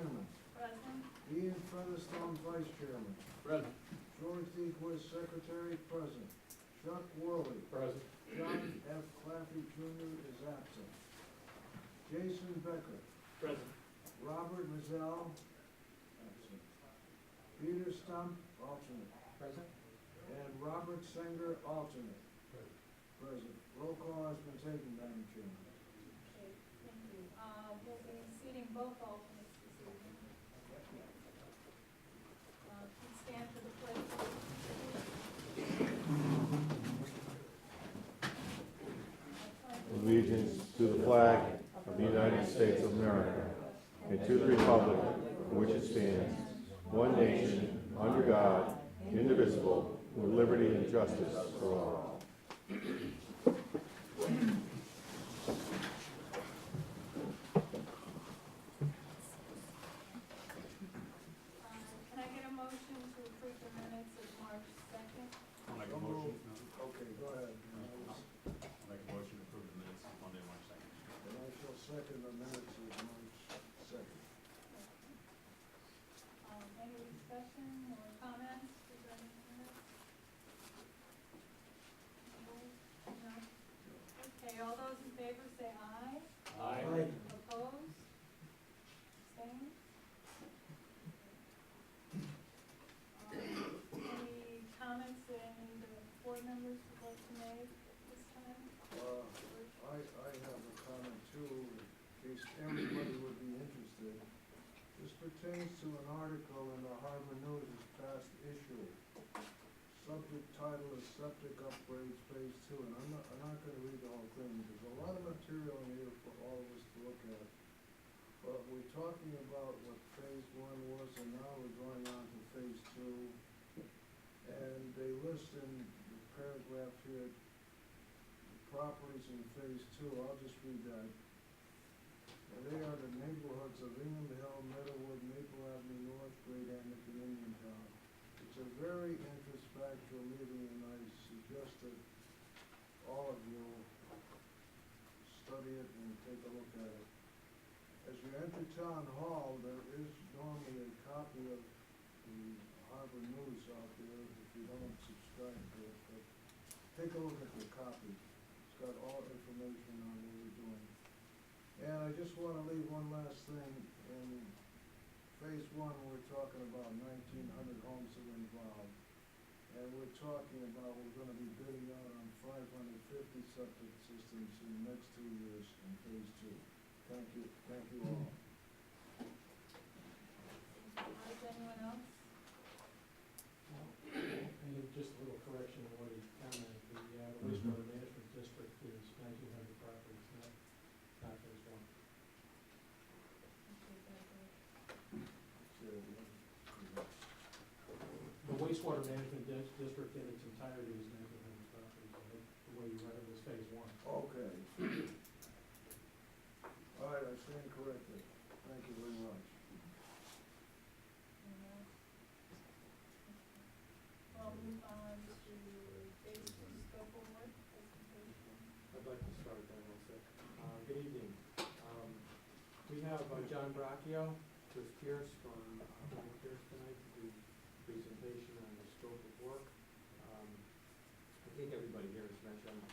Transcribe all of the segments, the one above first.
Chairman. Present. Ian Featherstone, Vice Chairman. Present. George D. Quiz, Secretary, present. Chuck Worley. Present. John F. Claffey Jr. is absent. Jason Becker. Present. Robert Mazzell, absent. Peter Stump, alternate. Present. And Robert Singer, alternate. Present. Roll call has been taken, Madam Chairman. Okay, thank you. We'll be seating both alternates this evening. Please stand for the pledge. Allegiance to the flag of the United States of America and to the republic for which it stands, one nation, under God, indivisible, with liberty and justice for all. Can I get a motion to approve the minutes of March 2nd? I'll make a motion. Okay, go ahead. I'll make a motion to approve the minutes of Monday, March 2nd. And I shall second the minutes of March 2nd. Any discussion or comments regarding the minutes? No? Okay, all those in favor say aye. Aye. Opposed? Abstained? Any comments that any of the board members would like to make this time? I have a comment too, in case everybody would be interested. This pertains to an article in the Harbor News' past issue. Subject title is Septic Upgrades Phase 2, and I'm not gonna read the whole thing. There's a lot of material in here for all of us to look at. But we're talking about what Phase 1 was, and now we're going on to Phase 2. And they list in the paragraph here, the properties in Phase 2, I'll just read that. And they are the neighborhoods of Ingham Hill, Meadowwood, Maple Avenue North, Great Amic, and Indian Town. It's a very introspective meeting, and I suggest that all of you study it and take a look at it. As you enter Town Hall, there is normally a copy of the Harbor News out there if you don't subscribe to it, but take a look at the copy. It's got all information on what we're doing. And I just want to leave one last thing. In Phase 1, we're talking about 1,900 homes that are involved. And we're talking about, we're going to be bidding out on 550 septic systems in the next 2 years in Phase 2. Thank you all. Is anyone else? And just a little correction on what he commented, the wastewater management district is 1,900 properties, not phase 1. The wastewater management district in its entirety is 1,900 properties, I think the way you read it was phase 1. Okay. All right, I stand corrected. Thank you very much. I'll move on to Phase 2 scope of work presentation. I'd like to start that also. Good evening. We have John Bracchio, Chris Pierce from Pierce tonight to do a presentation on the scope of work. I think everybody here has mentioned.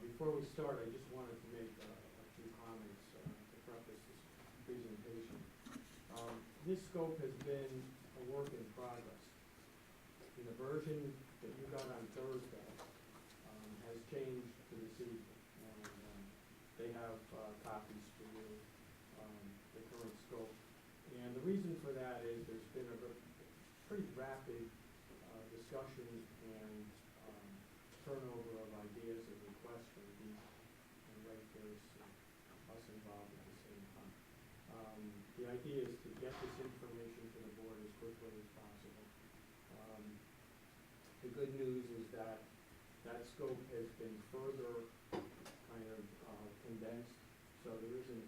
Before we start, I just wanted to make a few comments to preface this presentation. This scope has been a work in progress. The version that you got on Thursday has changed to this evening, and they have copies for you, the current scope. And the reason for that is there's been a pretty rapid discussion and turnover of ideas and requests from the ratepayers and us involved at the same time. The idea is to get this information to the board as quickly as possible. The good news is that that scope has been further kind of condensed, so there isn't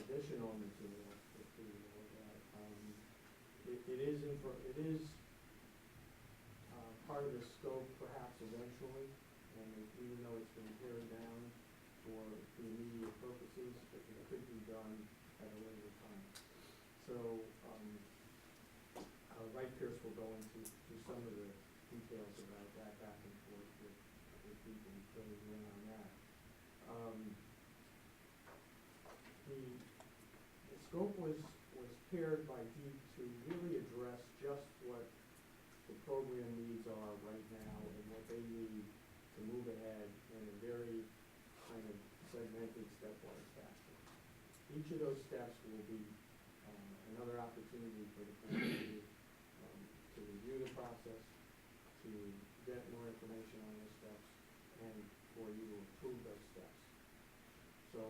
additional material to look at. It is part of the scope perhaps eventually, and even though it's been pared down for the immediate purposes, it could be done at a later time. So, Wright Pierce will go into some of the details about that back and forth with people filling in on that. The scope was paired by Deep to really address just what the program needs are right now and what they need to move ahead in a very kind of segmented stepwise fashion. Each of those steps will be another opportunity for the board to review the process, to get more information on those steps, and for you to approve those steps. So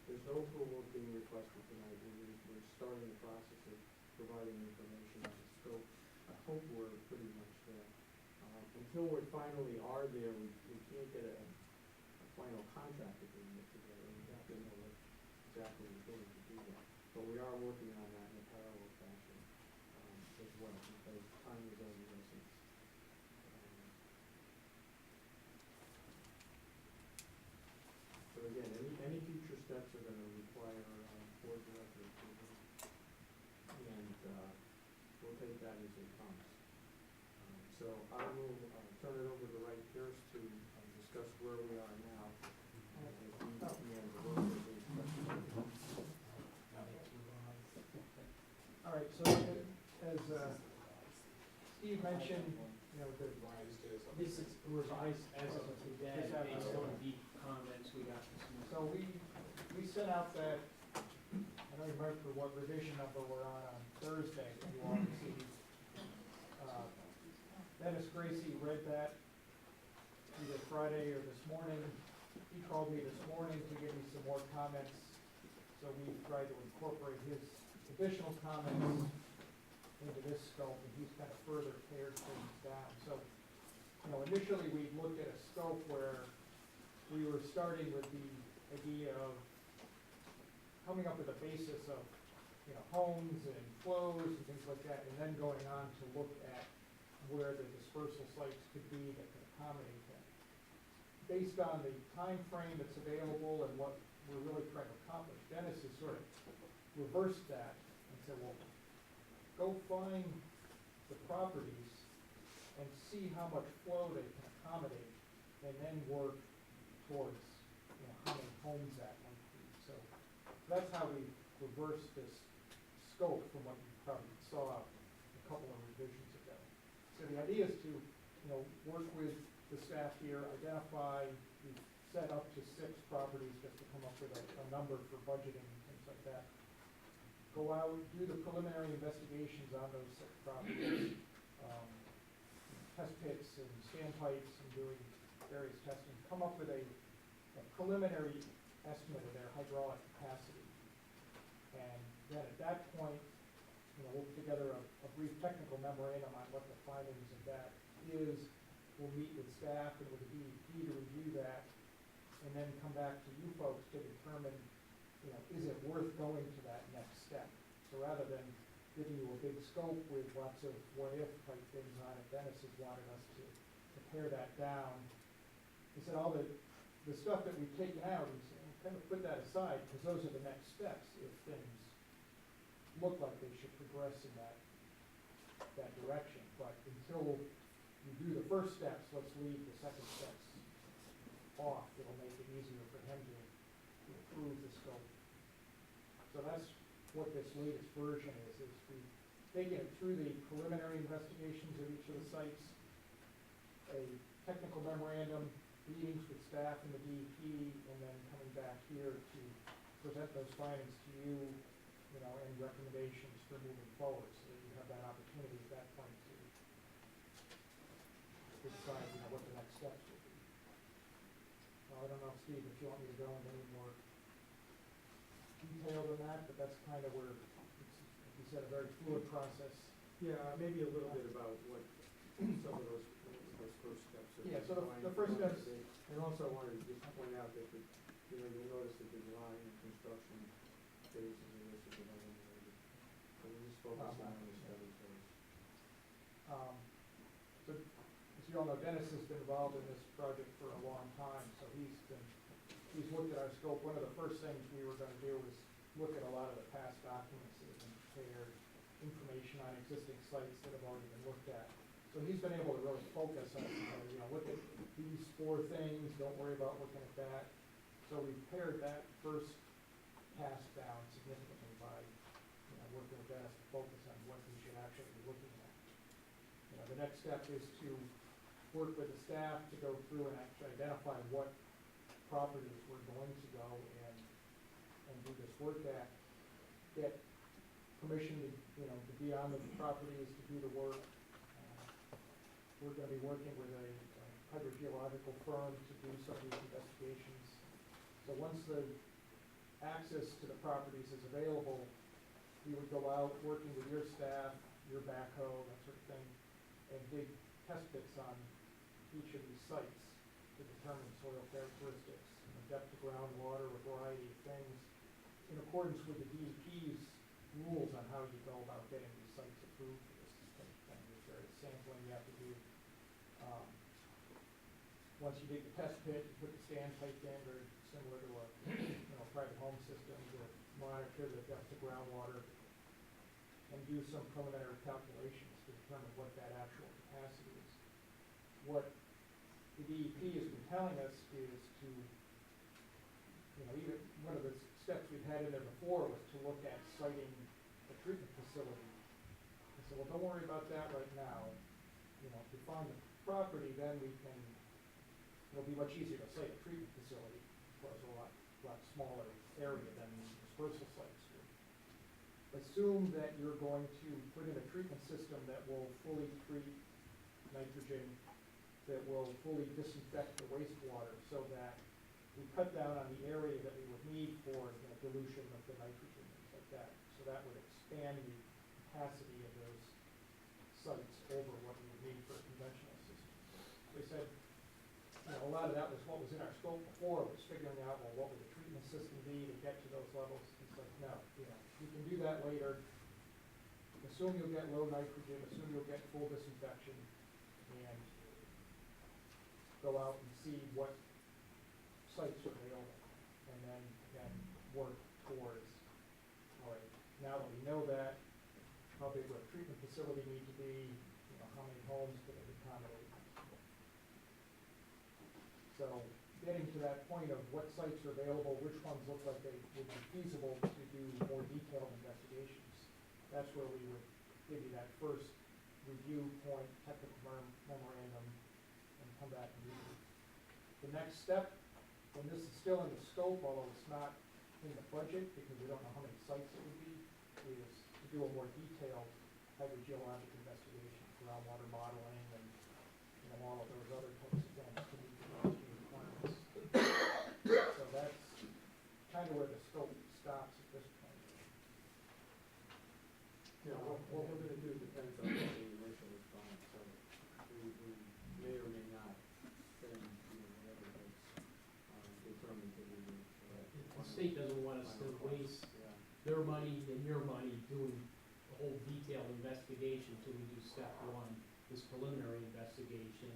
there's no approval being requested tonight. We're starting the process of providing information on the scope. I hope we're pretty much there. Until we finally are there, we can't get a final contract agreement together. We have to know what exactly we're doing to do that. But we are working on that in a parallel fashion as well, because time is of the essence. So again, any future steps are gonna require board director approval. And we'll take that as it comes. So I will turn it over to Wright Pierce to discuss where we are now. As we begin the work with these questions. All right, so as Steve mentioned, you know, this is revised as of today, based on the comments we got this morning. So we sent out that, I don't remember what revision number we're on Thursday, if you want to see. Dennis Gracie read that either Friday or this morning. He called me this morning to give me some more comments, so we tried to incorporate his additional comments into this scope, and he's kind of further pared things down. So, you know, initially we looked at a scope where we were starting with the idea of coming up with a basis of, you know, homes and flows and things like that, and then going on to look at where the dispersal sites could be that could accommodate that. Based on the time frame that's available and what we're really trying to accomplish, Dennis has sort of reversed that and said, well, go find the properties and see how much flow they can accommodate, and then work towards, you know, how many homes that might be. So that's how we reversed this scope from what you probably saw a couple of revisions ago. So the idea is to, you know, work with the staff here, identify, we've set up to 6 properties just to come up with a number for budgeting and things like that. Go out, do the preliminary investigations on those 6 properties, test pits and standpipes and doing various testing, come up with a preliminary estimate of their hydraulic capacity. And then at that point, you know, we'll put together a brief technical memorandum on what the findings of that is. We'll meet with staff and with the DEP to review that, and then come back to you folks to determine, you know, is it worth going to that next step? So rather than giving you a big scope with lots of what-if type things on it, Dennis has wanted us to pare that down. He said all the stuff that we've taken out, he said, kind of put that aside, because those are the next steps if things look like they should progress in that direction. But until you do the first steps, let's leave the second steps off. It'll make it easier for him to approve the scope. So that's what this latest version is we've taken it through the preliminary investigations of each of the sites, a technical memorandum, meetings with staff and the DEP, and then coming back here to present those findings to you, you know, and recommendations for moving forward, so that you have that opportunity at that point to decide, you know, what the next steps will be. Well, I don't know, Steve, if you want me to go into any more detail than that, but that's kind of where it's, like you said, a very fluid process. Yeah, maybe a little bit about what some of those first steps are. Yeah, so the first steps. And also I wanted to just point out that, you know, you'll notice that the design and construction phases of this are delineated. So we're just focusing on the study phase. So, as you all know, Dennis has been involved in this project for a long time, so he's looked at our scope. One of the first things we were gonna do was look at a lot of the past documents that have been prepared information on existing sites that have already been looked at. So he's been able to really focus on, look at these 4 things, don't worry about looking at that. So we've pared that first pass down significantly by, working with Dennis to focus on what we should actually be looking at. The next step is to work with the staff to go through and actually identify what properties we're going to go and do this work at, get permission to be on the properties, to do the work. We're gonna be working with a hydrogeological firm to do some of these investigations. So once the access to the properties is available, we would go out, working with your staff, your backhoe, that sort of thing, and dig test pits on each of these sites to determine soil characteristics, depth of groundwater, a variety of things, in accordance with the DEP's rules on how you go about getting these sites approved for this type of thing. There's various sampling you have to do. Once you dig the test pit, you put the standpipe in, very similar to a private home system, to monitor the depth of groundwater and do some preliminary calculations to determine what that actual capacity is. What the DEP has been telling us is to, even one of the steps we've had in there before was to look at siting a treatment facility. I said, well, don't worry about that right now. If we find the property, then it'll be much easier to site a treatment facility, because it's a lot smaller area than dispersal sites do. Assume that you're going to put in a treatment system that will fully treat nitrogen, that will fully disinfect the wastewater, so that we cut down on the area that we would need for dilution of the nitrogen, things like that. So that would expand the capacity of those sites over what we would need for a conventional system. We said, a lot of that was what was in our scope before, was figuring out, well, what would the treatment system be to get to those levels? It's like, no, we can do that later. Assume you'll get low nitrogen, assume you'll get full disinfection, and go out and see what sites are available, and then work towards, all right, now that we know that, how big would a treatment facility need to be, how many homes could it accommodate? So getting to that point of what sites are available, which ones look like they would be feasible to do more detailed investigations, that's where we would give you that first review point, technical memorandum, and come back and review. The next step, and this is still in the scope, although it's not in the budget because we don't know how many sites it would be, is to do a more detailed hydrogeologic investigation, groundwater modeling, and all of those other types of things to meet the DEP requirements. So that's kind of where the scope stops at this point. What we're gonna do depends on the initial response, so we may or may not spend, whatever that's determined to be. The state doesn't want us to waste their money and your money doing a whole detailed investigation till we do step 1, this preliminary investigation,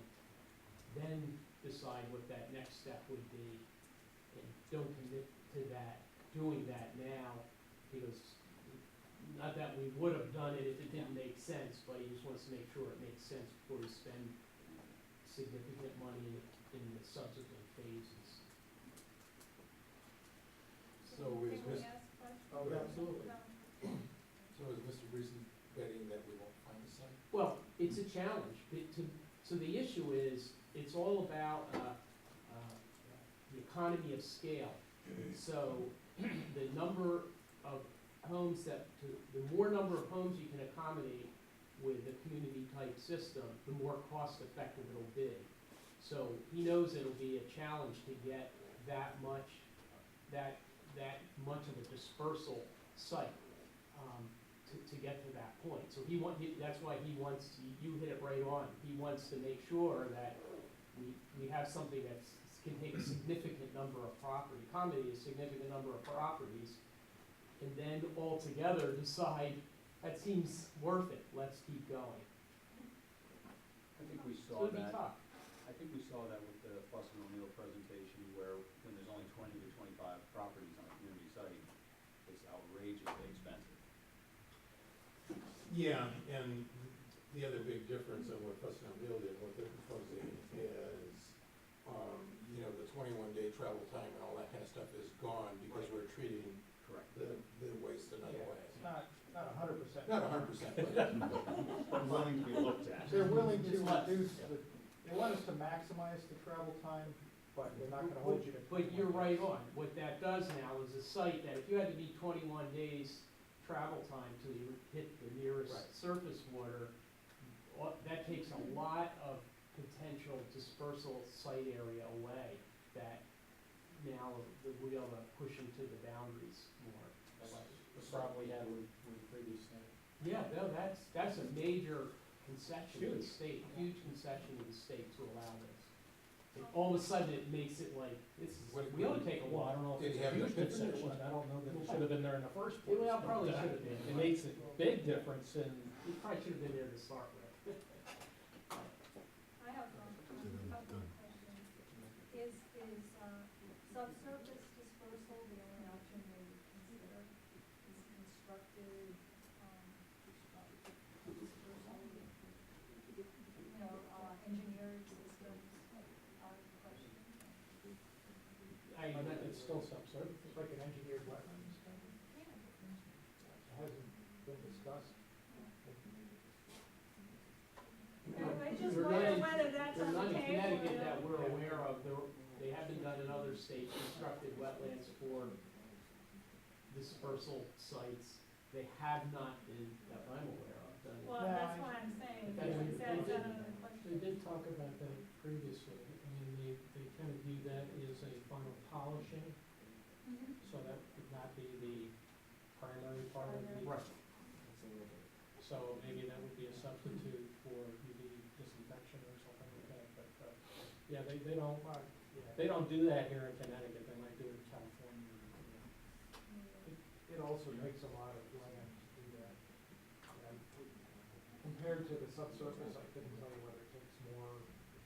then decide what that next step would be, and don't commit to that, doing that now, because not that we would have done it if it didn't make sense, but he just wants to make sure it makes sense before we spend significant money in the subsequent phases. Can So is we Mr. ask questions? Oh, absolutely. So is Mr. Reason betting that we won't find the site? Well, it's a challenge. So the issue is, it's all about the economy of scale. So the number of homes the more number of homes you can accommodate with a community type system, the more cost effective it'll be. So he knows it'll be a challenge to get that much of a dispersal site to get to that point. So that's why he wants, you hit it right on. He wants to make sure that we have something that can take a significant number of accommodate a significant number of properties, and then all together decide, that seems worth it, let's keep going. I think we So saw it'd be that, tough. I think we saw that with the Fuss and O'Neill presentation, where when there's only 20 to 25 properties on a community site, it's outrageously expensive. Yeah, and the other big difference of what Fuss and O'Neill did, what they're proposing is, you know, the 21-day travel time and all that kind of stuff is gone because we're treating Correct. the waste another Yeah, way. it's not 100%. Not 100%, but Willing to be looked at. They're willing to It's less, reduce yeah. they want us to maximize the travel time, but they're not gonna hold you to. But you're 21 right days. on. What that does now is a site that if you had to be 21 days travel time till you hit the nearest Right. surface water, that takes a lot of potential dispersal site area away that now we'll be able to push into the boundaries more. The problem we had with previous thing. Yeah, no, that's a major concession to the state, huge concession to the state to allow this. And all of a sudden, it makes it like, this is, we ought to take a Well, I walk. don't know if Did it's he a have huge the picture? concession, I don't know that it should have been there in the first place. Well, probably but, should have been. It makes a big difference in, We probably should have been there to start with. I have a couple of questions. Is subsurface dispersal the only option they would consider? Is constructed, dispersal, engineered systems out of the question? it's still subsurface. It's like an engineered wetlands. Yeah. It hasn't been discussed. I just They're wonder not in- whether that's They're on not the in table. Connecticut that we're aware of, they have been done in other states, constructed wetlands for dispersal sites. They have not been, that I'm aware of, done. Well, that's why I'm saying, That's- is that they another question? They did talk about that previously. I mean, they kind of view that as a final polishing, Mhm. so that would not be the primary part of the. Right. So maybe that would be a substitute for UV disinfection or something like that, but, yeah, they don't, Yeah. they don't do that here in Connecticut, they might do it in California. It also takes a lot of land to do that. And compared to the subsurface, I couldn't tell you whether it takes more or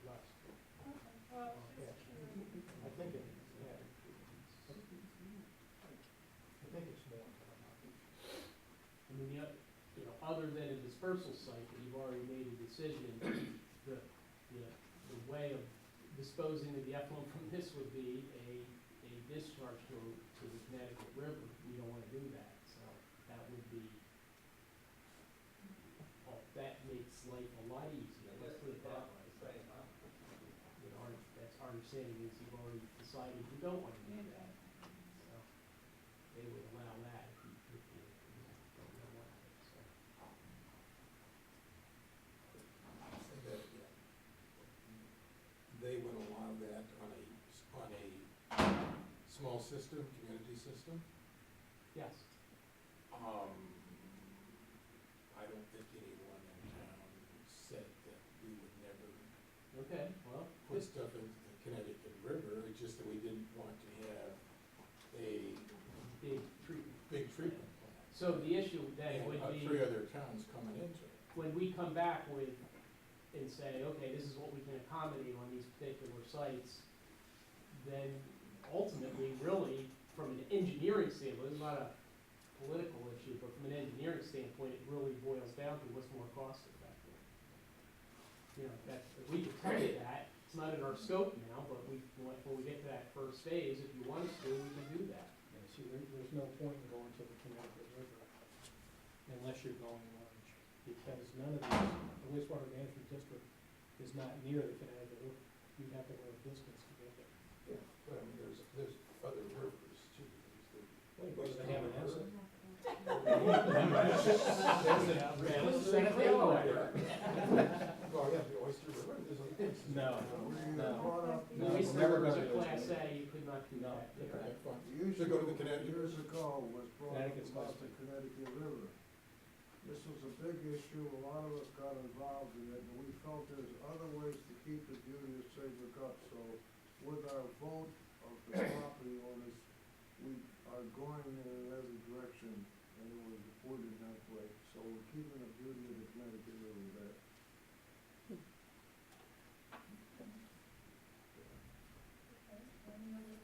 less. Okay, well, Yeah. just curious. I think it, yeah. I think it's more. I mean, other than a dispersal site, that you've already made a decision, the way of disposing of the effluent from this would be a discharge to the Connecticut River. We don't wanna do that, so that would be, well, that makes life a lot easier, let's put it that way. So, that's our understanding is you've already decided you don't wanna do that. So, they would allow that if you don't allow it, so. that, they would allow that on a small system, community system. Yes. I don't think anyone in town said that we would never Okay, well, put stuff into the Connecticut River, it's just that we didn't want to have a big treatment. big treatment plant. So the issue then would And be, three other towns coming into it. when we come back with, and say, okay, this is what we can accommodate on these particular sites, then ultimately, really, from an engineering standpoint, it's not a political issue, but from an engineering standpoint, it really boils down to what's more cost effective. If we could tell you that, it's not in our scope now, but when we get to that first phase, if you want us to, we can do that. Yeah, see, there's no point in going to the Connecticut River unless you're going large, because none of these, the wastewater management district is not near the Connecticut River. You'd have to go a distance to get there. Yeah, but I mean, there's other rivers too. Well, you go to the Hammonasset. Well, yeah, the Oyster River, there's a. No, We no. brought up, No, If it's we never were gonna a do it. Class A, you could not do No. that. Okay, fine. the issue So go to the Connecticut years River. ago was brought up Connecticut's about close. the Connecticut River. This was a big issue, a lot of us got involved in it, and we felt there's other ways to keep the beauty of Saybrook up. So with our vote of the property owners, we are going in every direction, and it was reported that way. So we're keeping the beauty of the Connecticut River there. Okay, any others?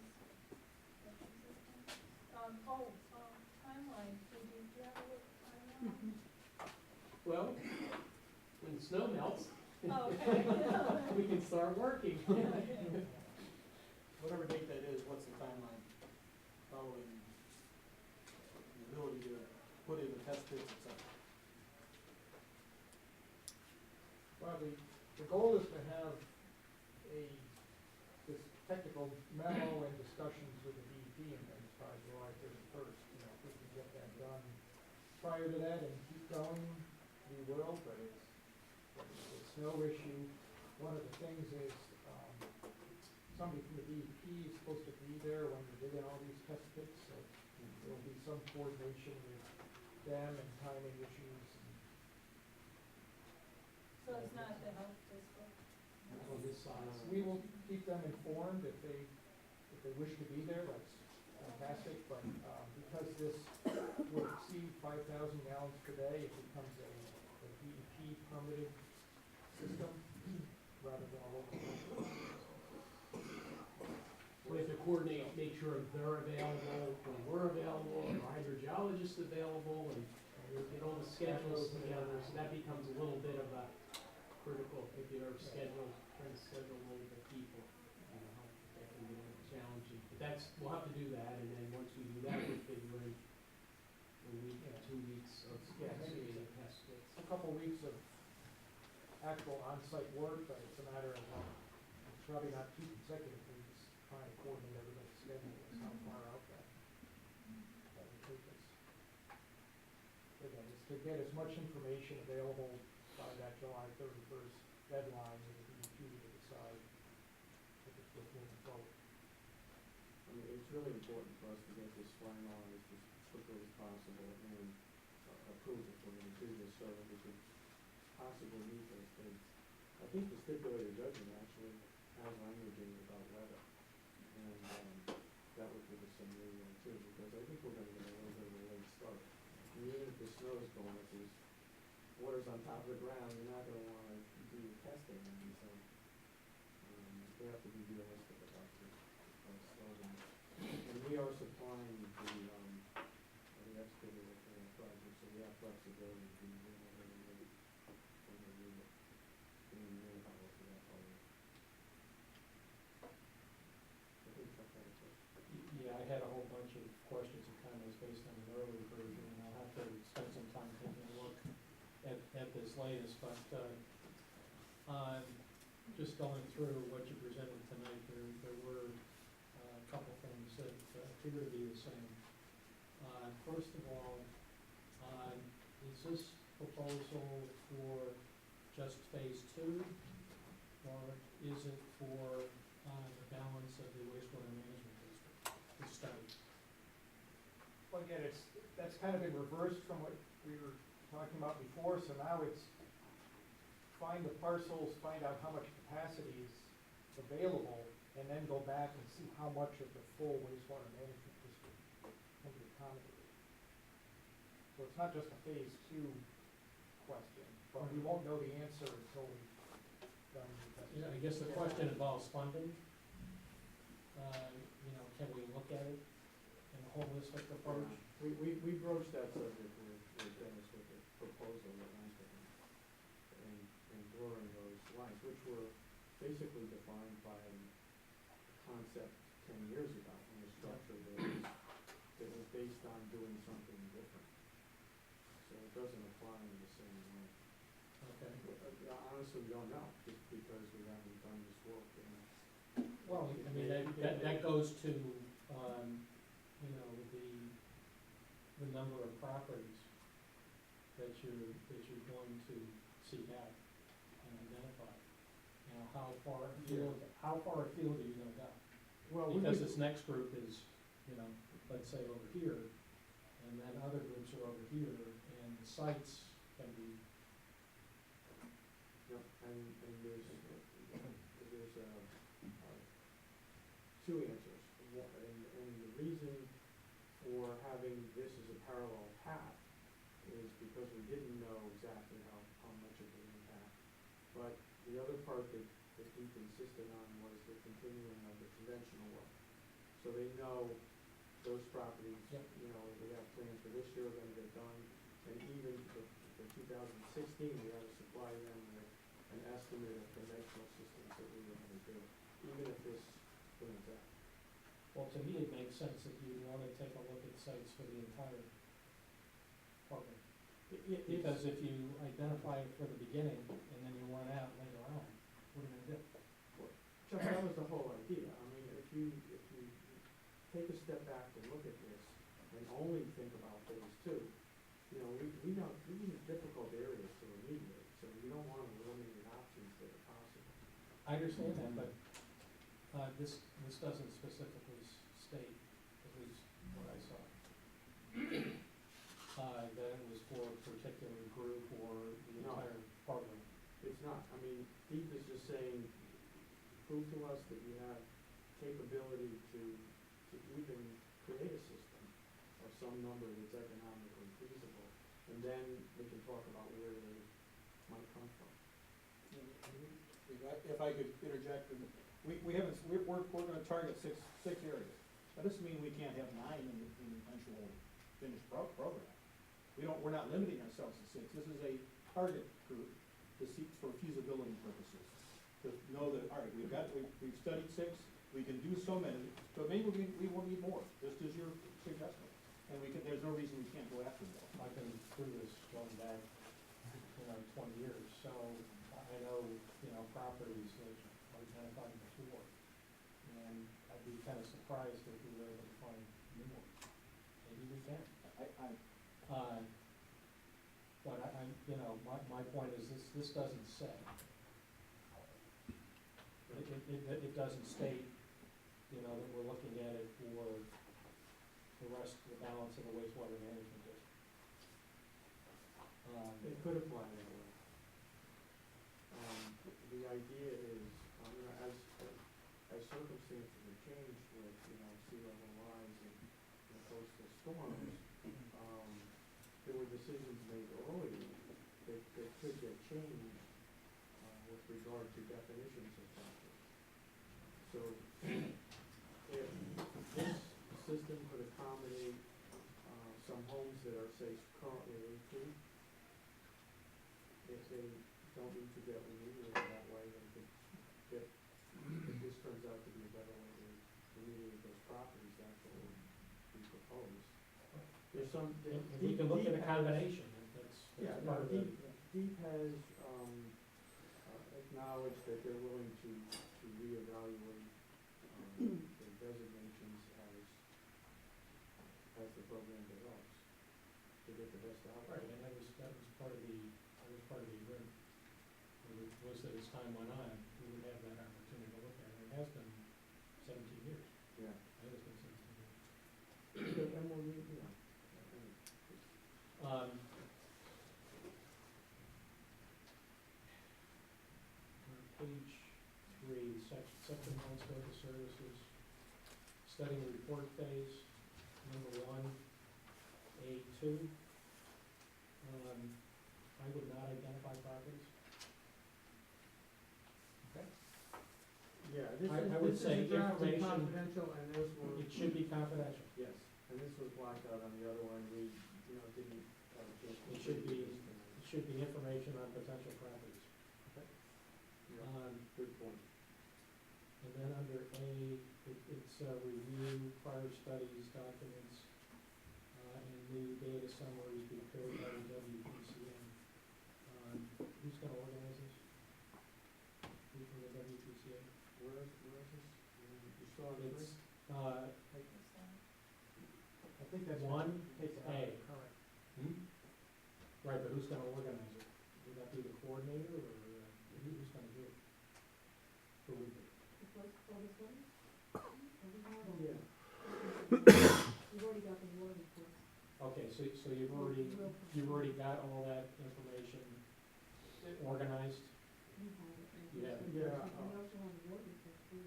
Timeline, do you have a timeline? Well, when the snow melts, Oh, okay. we can start working. Whatever date that is, what's the timeline following the ability to put in the test pits, et cetera? Well, the goal is to have this technical memo and discussions with the DEP and things by July 31st. You know, if we can get that done prior to that and keep going, we will, but it's the snow issue. One of the things is, somebody from the DEP is supposed to be there when we're digging all these test pits, so there'll be some coordination with them and timing issues. So it's not the health district? On this side. We will keep them informed if they wish to be there, that's fantastic, but, because this will exceed 5,000 gallons per day, it becomes a DEP permitted system rather than a local. We have to coordinate, make sure they're available, when we're available, and our hydrogeologist available, and we'll get all the schedules together, so that becomes a little bit of a critical, if you're scheduled, trying to schedule multiple people, you know, that can be a little challenging. But that's, we'll have to do that, and then once we do that, we figure in a week, 2 weeks of excavating test pits. A couple weeks of actual on-site work, but it's a matter of, it's probably not 2 consecutive weeks trying to coordinate everybody's schedule, and how far out that would take us. Again, it's to get as much information available by that July 31st deadline with the DEP to decide if it's worth moving forward. I mean, it's really important for us to get this finalized as quickly as possible and approved if we're gonna do this, so that we can possibly meet those dates. I think the stipulated judgment actually has language in it about weather, and, that would give us some leeway too, because I think we're gonna get a little bit of a late start. I mean, even if the snow is going, if there's water's on top of the ground, you're not gonna wanna do your testing, and so, we have to be realistic about this, starting. And we are supplying the excavator for that project, so we have flexibility to be a little late when we need it. Being really hot for that project. I think Chuck had a question. Yeah, I had a whole bunch of questions and comments based on the earlier version, and I'll have to spend some time taking a look at this latest, but, just going through what you presented tonight, there were a couple things that appear to be the same. First of all, is this proposal for just phase 2, or is it for the balance of the wastewater management district, the study? Well, again, that's kind of been reversed from what we were talking about before, so now it's find the parcels, find out how much capacity is available, and then go back and see how much of the full wastewater management district can be accommodated. So it's not just a phase 2 question, but we won't know the answer until we've done the testing. Yeah, I guess the question involves funding. You know, can we look at it in a holistic approach? We broached that subject with Dennis with the proposal that went to him, and blurring those lines, which were basically defined by concept 10 years ago, in the structure that was based on doing something different. So it doesn't apply in the same way. Okay. Honestly, we don't know, just because we haven't done this work, Well, I mean, that goes to, you know, the number of properties that you're going to seek out and identify. You know, how far afield are you gonna go? Well, Because this next group is, you know, let's say over here, and then other groups are over here, and the sites can be, yep, and there's two answers. And the reason for having this as a parallel path is because we didn't know exactly how much of an impact. But the other part that Deep insisted on was the continuing of the conventional work. So they know those properties, Yep. you know, we have plans for this year, we're gonna get done, and even the 2 2016, we had to supply them with an estimate of conventional systems that we were gonna do, even if this went out. Well, to me, it makes sense that you wanna take a look at sites for the entire program. Because if you identify it for the beginning and then you run out later on, what are you gonna do? Chuck, that was the whole idea. I mean, if you take a step back and look at this and only think about phase two, you know, we know, these are difficult areas to remediate, so you don't wanna eliminate options that are possible. I understand that, but, this doesn't specifically state, at least what I saw, that it was for a particular group or the No. entire program. It's not. I mean, DEEP is just saying, prove to us that you have capability to even create a system of some number that's economically feasible, and then we can talk about where they might come from. If I could interject, we haven't, we're gonna target six areas. That doesn't mean we can't have 9 in the eventual finished program. We're not limiting ourselves to 6. This is a target group to seek for feasibility purposes. To know that, all right, we've studied 6, we can do so many, but maybe we will need more, just as your suggestion. And there's no reason we can't go after more. I've been through this going back, 20 years, so I know, properties that are identified before. And I'd be kind of surprised if we were able to find more. Maybe we can. But my point is this doesn't say. It doesn't state, that we're looking at it for the balance of the wastewater management district. It could apply that way. The idea is, as circumstances have changed with, sea level rise and coastal storms, there were decisions made earlier that could get changed, with regard to definitions of property. So, if this system could accommodate, some homes that are, say, currently 8 feet, if they don't need to get remediated that way, they could get, if this turns out to be a better way to remediate those properties, that's what would be proposed. There's some. And we can look at a combination, if that's Yeah, part of the. DEEP has, acknowledged that they're willing to reevaluate, the designations as the program develops, to get the best out of Right, it. and that was part of the agreement. It was that as time went on, we would have that opportunity to look at it. It has been 17 years. Yeah. It has been 17 years. And we'll need, On page 3, section 1, scope of services, studying the report phase, number 1, A2. I would not identify properties. Okay. Yeah, this I is, would this say is drafted information- confidential, and this was. It should be confidential. Yes, and this was blacked out on the other one, we, didn't have a chance. to It should be- review this tonight. It should be information on potential properties. Yeah, good point. And then under A, it's review prior studies, documents, and new data summaries prepared by the WPCA. Who's gonna organize this? Who from the WPCA? Where is this? You saw it, It's, I think that's. 1A. Correct. Right, but who's gonna organize it? Would that be the coordinator, or who's gonna do it? Who would be? Yeah. You've already got the water report. Okay, so you've already got all that information organized? You have it? Yeah, We also have the water report too.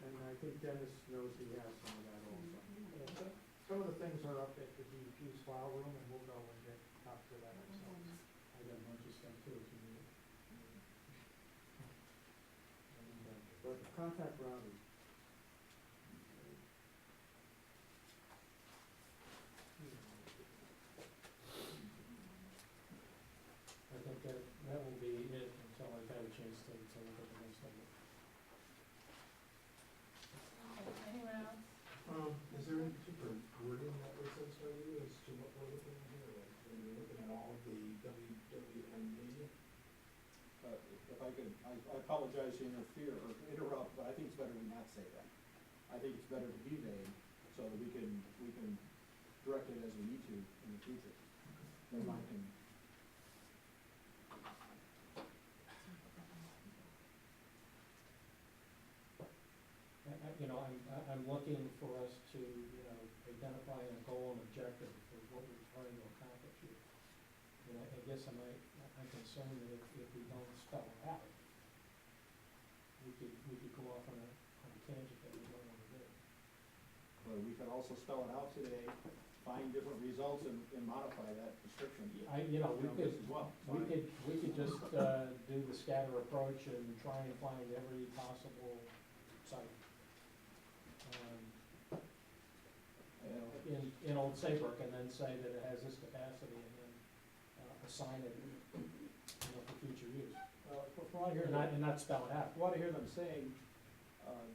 and I think Dennis knows he has some of that also. Some of the things are up at the DEP's file room, and we'll go and get copies of that ourselves. I got a bunch of stuff too, if you need it. But contact Robbie. if I could, I apologize to interfere or interrupt, but I think it's better we not say that. I think it's better to be vague, so that we can direct it as we need to in the future. In my opinion. You know, I'm looking for us to, you know, identify a goal and objective for what we're trying to accomplish here. And I guess I'm concerned that if we don't spell it out, we could go off on a tangent that we don't want to do. But we could also spell it out today, find different results and modify that description. You know, we could, As well. we could just, do the scatter approach and try and find every possible site. In Old Saybrook, and then say that it has this capacity, and then, assign it, you know, for future use. From what I hear, And not spell it out. from what I hear them saying,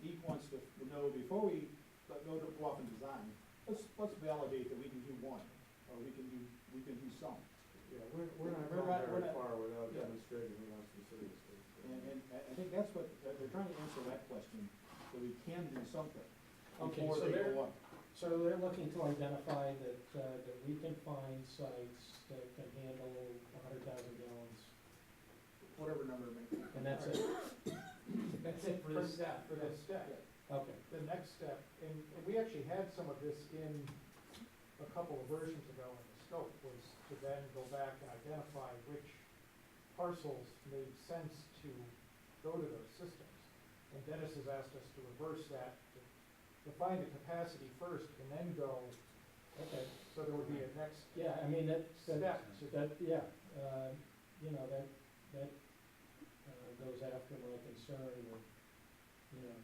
Deep wants to know, before we go off and design, let's validate that we can do one, or we can do some. Yeah, we're not We're going not- very we're not- far without yeah. demonstrating we want specifics. And I think that's what, they're trying to answer that question, so we can do something Okay, before so they they're- go up. So they're looking to identify that we can find sites that can handle 100,000 gallons, Whatever number it may be. and that's it. That's it for this step. For this step. Okay. The next step, and we actually had some of this in a couple of versions ago in the scope, was to then go back and identify which parcels made sense to go to those systems. And Dennis has asked us to reverse that, to find the capacity first and then go, Okay. so there would be a next Yeah, I mean, that, step. yeah, you know, that goes after my concern with, you know,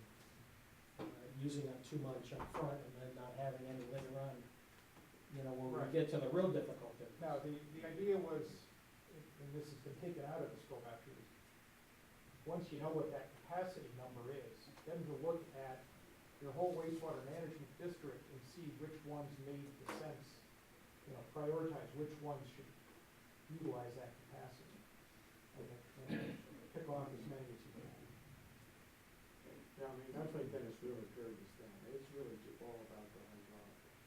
using up too much up front and then not having any later on, you know, when we Right. get to the real difficulty. Now, the idea was, and this has been taken out of the scope actually, once you know what that capacity number is, then to look at your whole wastewater management district and see which ones made the sense, you know, prioritize which ones should utilize that capacity. And pick off as many as you can. Yeah, I mean, that's why Dennis really carried this down. It's really just all about the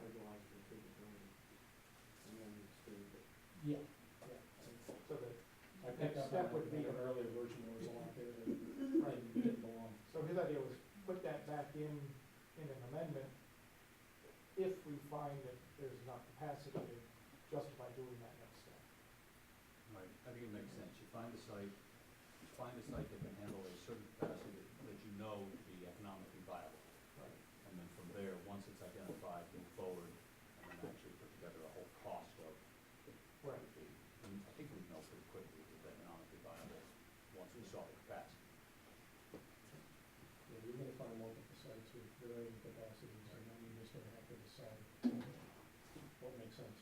hydrological capability. And then it's the, Yeah. So that, I picked up Step on would be- an earlier version, there was a lot there that Right. didn't belong. so his idea was put that back in an amendment if we find that there's enough capacity to justify doing that next step. Right, I think it makes sense. You find a site that can handle a certain capacity that you know to be economically viable. Right. And then from there, once it's identified, move forward, and then actually put together a whole cost of what it would be. And I think we know pretty quickly if it's economically viable, once we saw the capacity. Yeah, you're gonna find multiple sites with varying capacities, and then you're just gonna have to decide what makes sense.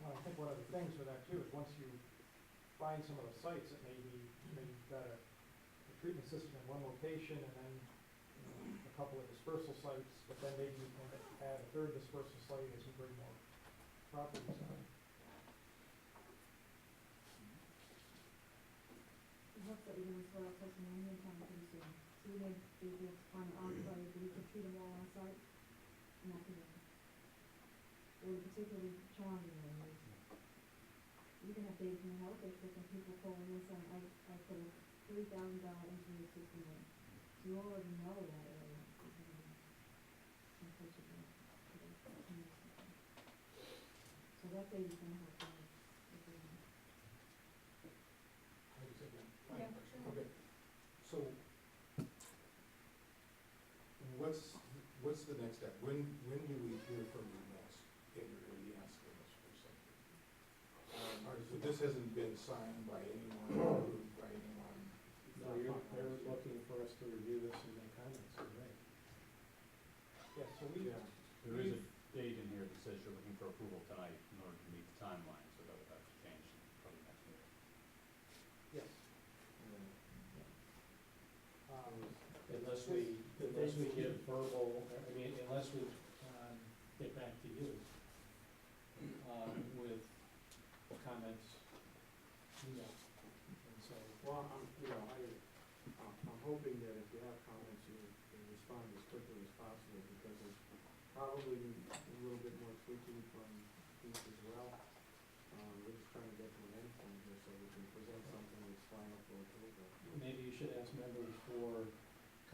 Well, I think one of the things with that too is once you find some of the sites that maybe you've got a treatment system in one location and then, you know, a couple of dispersal sites, but then maybe you can add a third dispersal site as you bring more properties on. It looks like we're gonna start our first amendment time pretty soon. So we need to be able to find an arbitrary, that we can treat them all on site. And that could be, or the particularly challenging one is, you can have data from the health district and people calling in saying, I put a $3,000 engineered system in. So you already know that area. So that data's gonna help them. Yeah, sure. Okay, so what's the next step? When do we hear from you next, if you're gonna be asking us for something? So this hasn't been signed by anyone, approved by anyone? No, they're looking for us to review this and make comments, right? Yeah, so we, yeah. There is a date in here that says you're looking for approval tonight in order to meet the timeline, so that would have to change probably next meeting. yes. Unless we give verbal, I mean, unless we, get back to you, with comments, you know, and Well, I'm hoping that if you have comments, you respond as quickly as possible, because there's probably a little bit more tweaking from Keith as well. We're just trying to get to an end point here, so we can present something that's final for approval. Maybe you should ask members for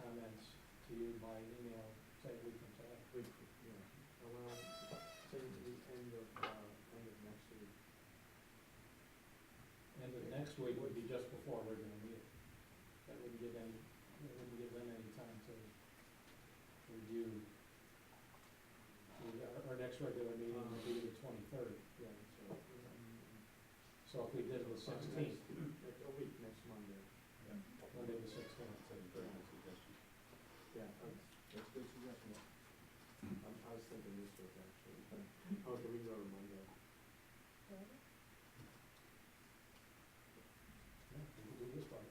comments to you by email, say a week from today. Yeah, well, say the end of next week. And the next week would be just before our regular meeting. That wouldn't give them any time to review. Our next regular meeting would be the 23rd. Yeah, so, So if we did the 16th, a week next Monday. Monday the 16th. That's a very good suggestion. Yeah, that's a good suggestion. I was thinking this week, actually. Oh, can we go to Monday? Yeah, we can do this part.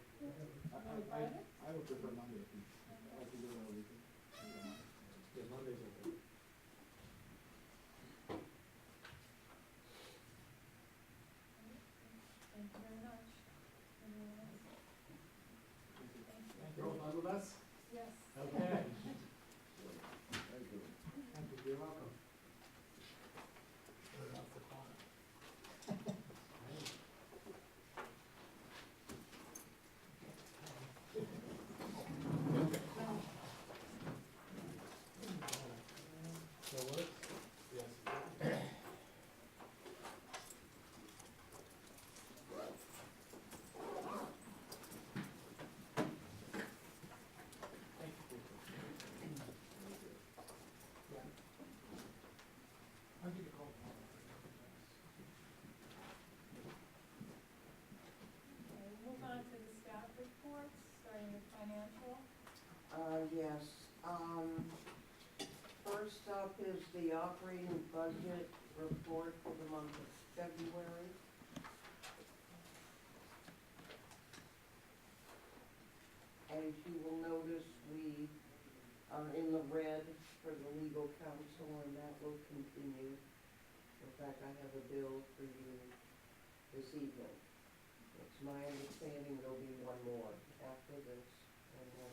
I would prefer Monday, if I could do it on a weekend. Yeah, Monday's okay. Thank you very much. Anyone else? Thank you. You're fine with us? Yes. Okay. Thank you. Thank you, you're welcome. So what? Yes. I'll give you a call tomorrow. Okay, we'll move on to the staff reports, starting with financial. Yes, first up is the operating budget report for the month of February. As you will notice, we are in the red for the legal counsel, and that will continue. In fact, I have a bill for you this evening. It's my understanding there'll be one more after this, and then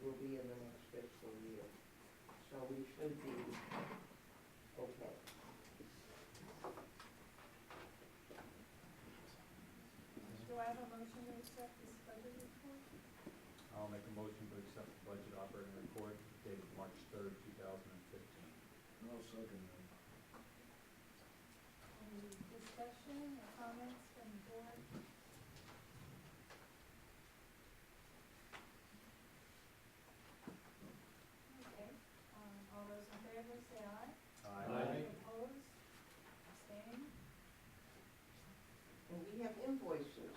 we'll be in the next fiscal year. So we should be okay. Do I have a motion to accept this budget report? I'll make a motion to accept the budget operating report dated March 3rd, 2015. I'll second that. Any discussion or comments from the board? Okay, all those in favor say aye. Aye. Opposed? Abstained? And we have invoices.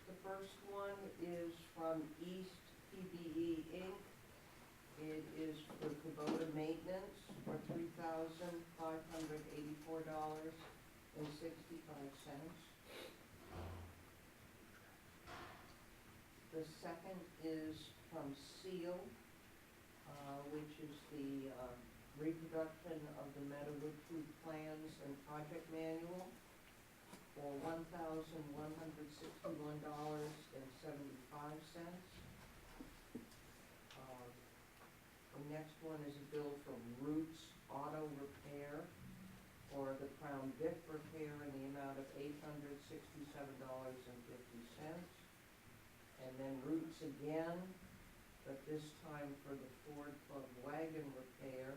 The first one is from East PBE Inc. It is for Kubota maintenance for $3,584.65. The second is from Seal, which is the reproduction of the Meadowood Food Plans and Project Manual for $1,161.75. The next one is a bill from Roots Auto Repair for the Crown Vic repair in the amount of $867.50. And then Roots again, but this time for the Ford Club wagon repair,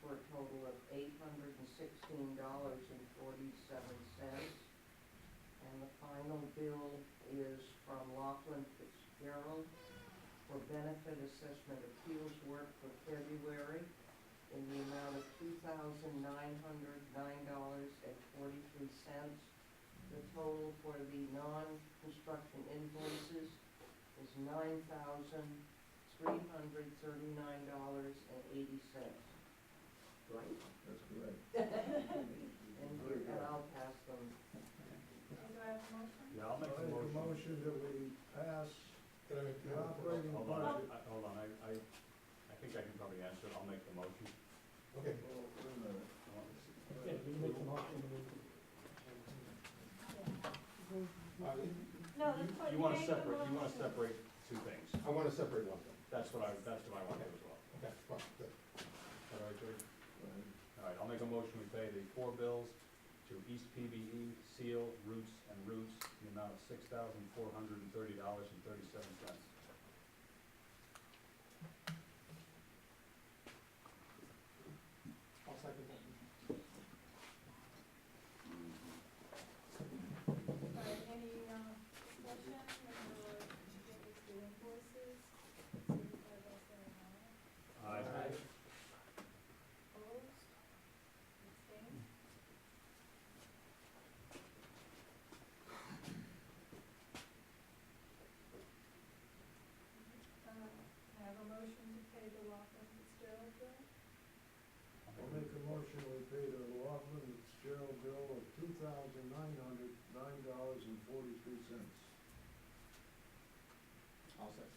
for a total of $816.47. And the final bill is from Lachlan Fitzgerald for benefit assessment appeals work for February in the amount of $2,909.43. The total for the non-construction invoices is $9,339.80. Right? That's correct. And I'll pass them. Okay, do I have a motion? Yeah, I'll make I a make a motion. motion that we pass Can I make the operating Hold on, budget. hold on, I think I can probably answer it. I'll make the motion. Okay. Well, wait a minute. Yeah, you make the motion, and then No, that's what You you wanna make the separate, you wanna motion. separate two things. I wanna separate one thing. That's what I want to do as well. Okay, fine, good. All right, George? All right, I'll make a motion, we pay the 4 bills to East PBE, Seal, Roots, and Roots, in the amount of $6,430.37. I'll second that. All right, any, discussion, or changes to invoices? Signify by saying aye. Aye. Opposed? Abstained? I have a motion to pay the Laughlin Fitzgerald bill. I'll make a motion, we pay the Laughlin Fitzgerald bill of $2,909.43. I'll second.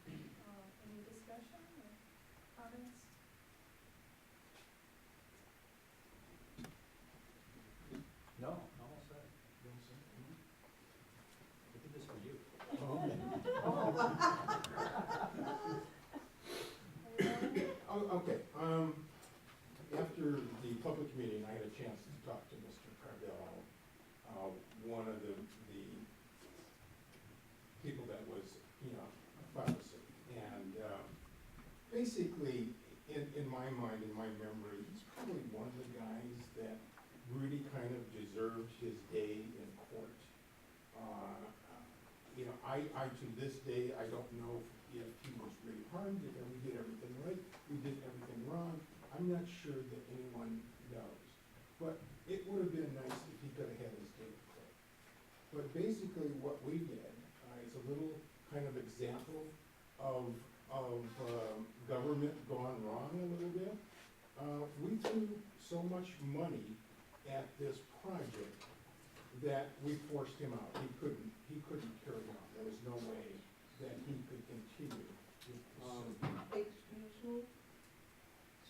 Any discussion or comments? No, I'm all set. I did this for you. Oh, okay, after the public meeting, I had a chance to talk to Mr. Cardell, one of the people that was, a pharmacist. And, basically, in my mind, in my memory, he's probably one of the guys that really kind of deserved his day in court. I to this day, I don't know if he was really harmed, if we did everything right, we did everything wrong. I'm not sure that anyone knows. But it would have been nice if he could have had his day in court. But basically what we did, is a little kind of example of government gone wrong a little bit. We threw so much money at this project that we forced him out. He couldn't carry on. There was no way that he could continue. Excuse me,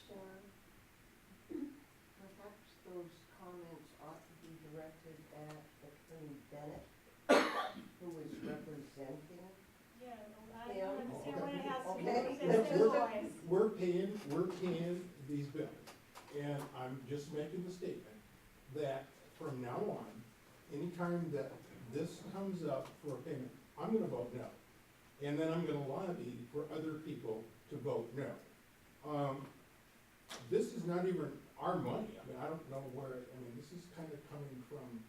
Sharon, perhaps those comments ought to be directed at Attorney Bennett, who is representing. Yeah, I Yeah, don't understand okay, why it has to be okay. represented twice. We're paying these bills, and I'm just making the statement that from now on, anytime that this comes up for a payment, I'm gonna vote no. And then I'm gonna lobby for other people to vote no. This is not even our money. I mean, I don't know where, this is kind of coming from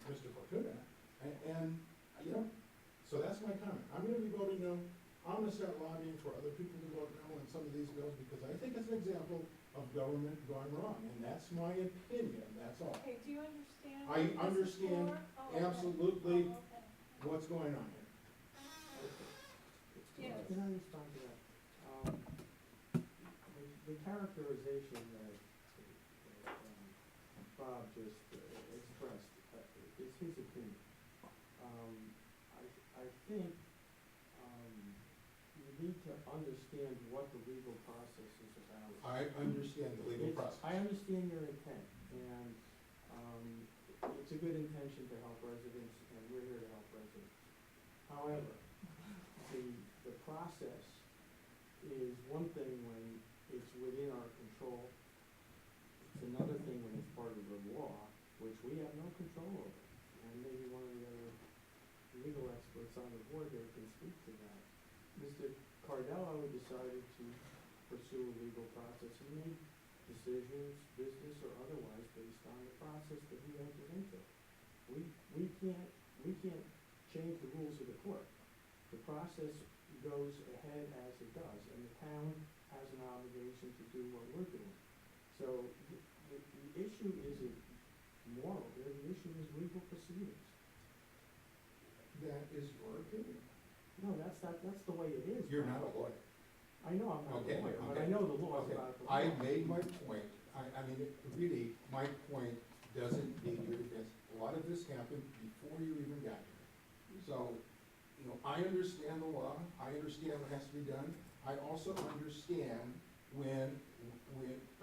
Mr. Fortuna. And, so that's my comment. I'm gonna be voting no. I'm gonna start lobbying for other people to vote no on some of these bills, because I think it's an example of government gone wrong, and that's my opinion, that's all. Okay, do you understand? I what this is understand for? Oh, okay. absolutely Oh, okay. what's going on here. Yes. Can I respond to that? The characterization that Bob just expressed is his opinion. I think you need to understand what the legal process is about. I understand the legal process. I understand your intent, and it's a good intention to help residents, and we're here to help residents. However, the process is one thing when it's within our control. It's another thing when it's part of the law, which we have no control over. And maybe one of the other legal experts on the board here can speak to that. Mr. Cardello decided to pursue a legal process. He made decisions, business or otherwise, based on the process that he entered into. We can't change the rules of the court. The process goes ahead as it does, and the town has an obligation to do what we're doing. So the issue isn't moral, the issue is legal proceedings. That is your opinion. No, that's the way it is. You're not a lawyer. I know I'm not a Okay, lawyer, but I okay. know the laws Okay, about the law. I made my point. Really, my point doesn't need your defense. A lot of this happened before you even got here. So, I understand the law, I understand what has to be done. I also understand when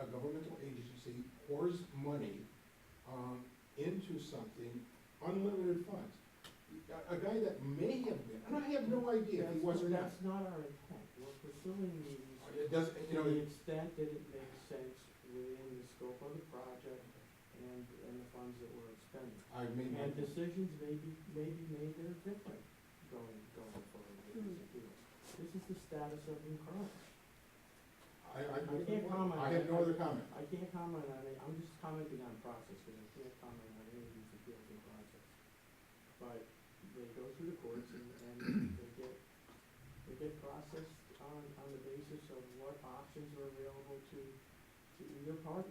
a governmental agency pours money into something, unlimited funds. A guy that may have been, and I have no idea if he was or not. That's not our intent. We're pursuing these It doesn't, to you know, the extent that it makes sense within the scope of the project and the funds that we're expending. I may not. And decisions may be made that are different going forward with this appeal. This is the status of the current. I can't comment. I have no other comment. I can't comment on it, I'm just commenting on process, because I can't comment on any of these appeals in process. But they go through the courts and they get processed on the basis of what options are available to either party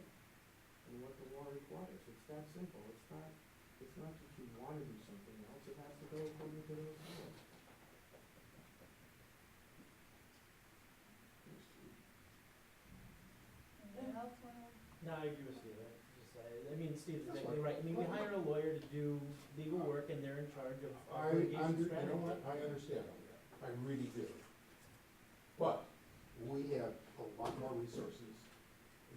and what the law requires. It's that simple. It's not that you want to do something else, it has to go according to those rules. Anything else, Leonard? No, I agree with Steve, I mean, Steve's That's exactly fine. right, I mean, we hire a lawyer to do legal work and they're in charge of You litigation strategy. know what, I understand all that, I really do. But we have a lot more resources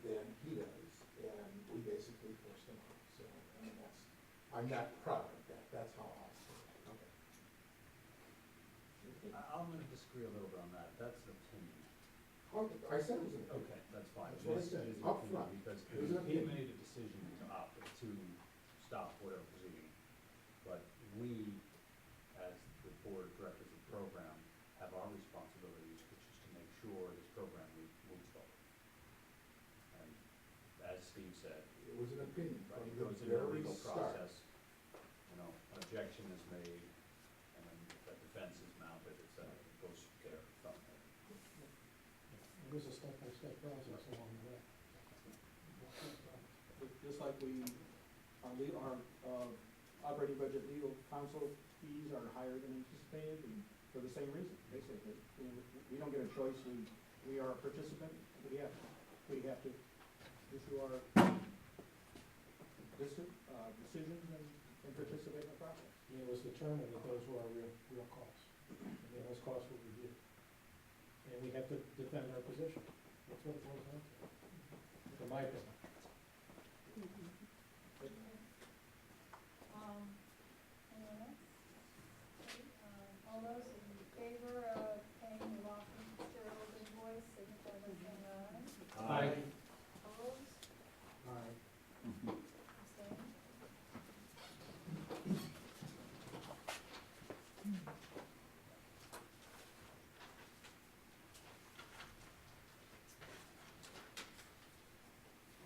than he does, and we basically force them out, so, I mean, I'm not proud of that, that's how I feel. Okay. I'm gonna disagree a little bit on that, that's an opinion. Okay, I said it was an opinion. Okay, that's fine. That's what I This said, is an up opinion front. Because It was an he opinion. made a decision to opt to stop whatever proceeding. But we, as the board of directors of the program, have our responsibilities, which is to make sure this program moves forward. And as Steve said, It was an opinion right, from it the goes into a very legal start. process, you know, an objection is made, and then a defense is mounted, et cetera, it goes there from there. It was a step-by-step process along the way. Just like our operating budget legal counsel fees are higher than anticipated, and for the same reason, basically. You know, we don't get a choice, we are a participant, we have to issue our decisions and participate in the process. And it was determined that those were our real costs, and then those costs were reviewed. And we have to defend our position, that's what it boils down to, in my opinion. Anyone else? Okay, all those in favor of paying the Lawson Fitzgerald invoice, signify by saying aye. Aye. Opposed? Abstained?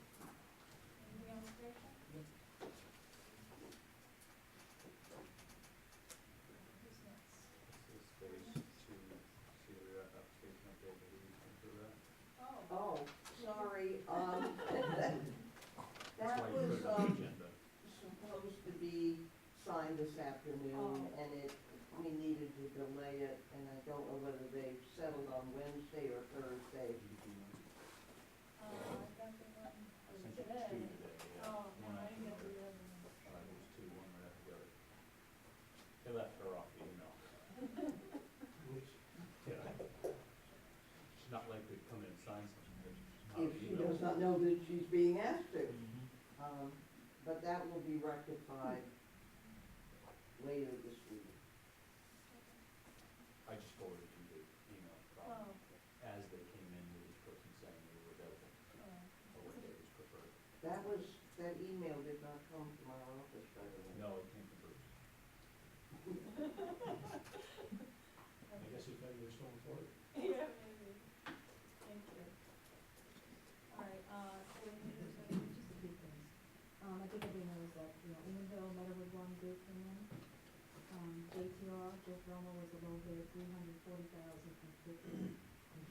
Anything else, Rachel? Who's next? This is phase two, CWF application update, maybe we can do that. Oh, sorry, That's that why you was, put it on the agenda. supposed to be signed this afternoon, Oh. and we needed to delay it, and I don't know whether they settled on Wednesday or Thursday. I got the one, I was sent it you two today? today, yeah. Oh, no, One I after didn't get the the other. other one. It was two, one right after the other. They left her off the email. Yeah. She's not likely to come in and sign something that she's not If she emailed. does not know that she's being asked to. Mhm. But that will be rectified later this week. I just forwarded you the email Oh, from, as they came in with this person saying they were available, oh. or what day was preferred. That email did not come from our office, by the way. No, it came from Bruce. I guess he thought you were still employed. Yeah, maybe. Thank you. All right, coordinators, just a few things. I think everybody knows that, Edenville, Meadowwood one bid from them. JTR, Jeff Romo was the low bid, $340,050.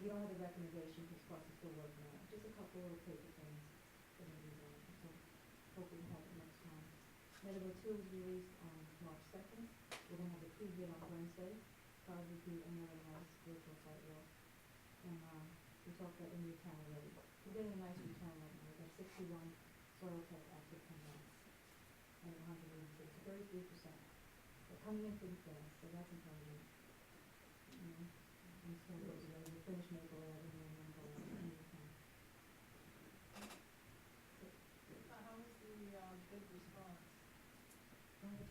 We don't have a recommendation, because plus is still working on it, just a couple of paper things that are being done, so hopefully we'll have it next time. Meadowwood two was released on March 2nd, we're gonna have the pre-bid on Wednesday, probably be another nice virtual site walk. And, we talked about Indian Town already, we're getting a nice return right now, we got 61 soil tech active combines, and 182, so 33%. They're coming in pretty fast, so that's encouraging. And so those are ready to finish Maple Avenue and then go on Indian Town. How was the bid